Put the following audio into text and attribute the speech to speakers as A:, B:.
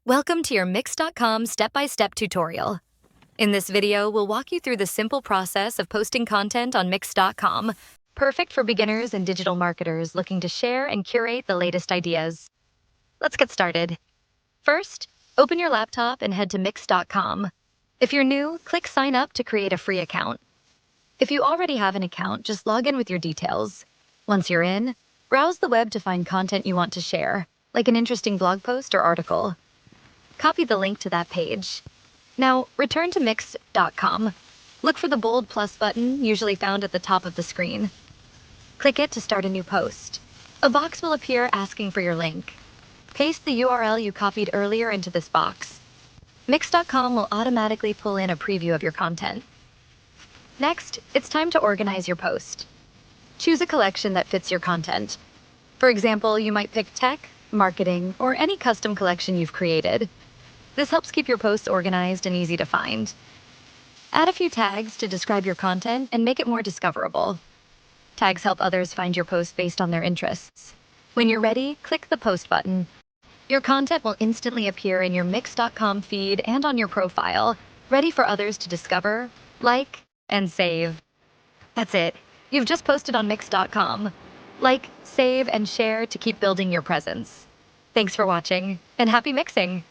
A: Welcome to your Mix.com step-by-step tutorial. In this video, we'll walk you through the simple process of posting content on Mix.com, perfect for beginners and digital marketers looking to share and curate the latest ideas. Let's get started. First, open your laptop and head to Mix.com. If you're new, click Sign Up to create a free account. If you already have an account, just log in with your details. Once you're in, browse the web to find content you want to share, like an interesting blog post or article. Copy the link to that page. Now, return to Mix.com. Look for the bold plus button, usually found at the top of the screen. Click it to start a new post. A box will appear asking for your link. Paste the URL you copied earlier into this box. Mix.com will automatically pull in a preview of your content. Next, it's time to organize your post. Choose a collection that fits your content. For example, you might pick tech, marketing, or any custom collection you've created. This helps keep your posts organized and easy to find. Add a few tags to describe your content and make it more discoverable. Tags help others find your post based on their interests. When you're ready, click the Post button. Your content will instantly appear in your Mix.com feed and on your profile, ready for others to discover, like, and save. That's it. You've just posted on Mix.com. Like, save, and share to keep building your presence. Thanks for watching, and happy mixing!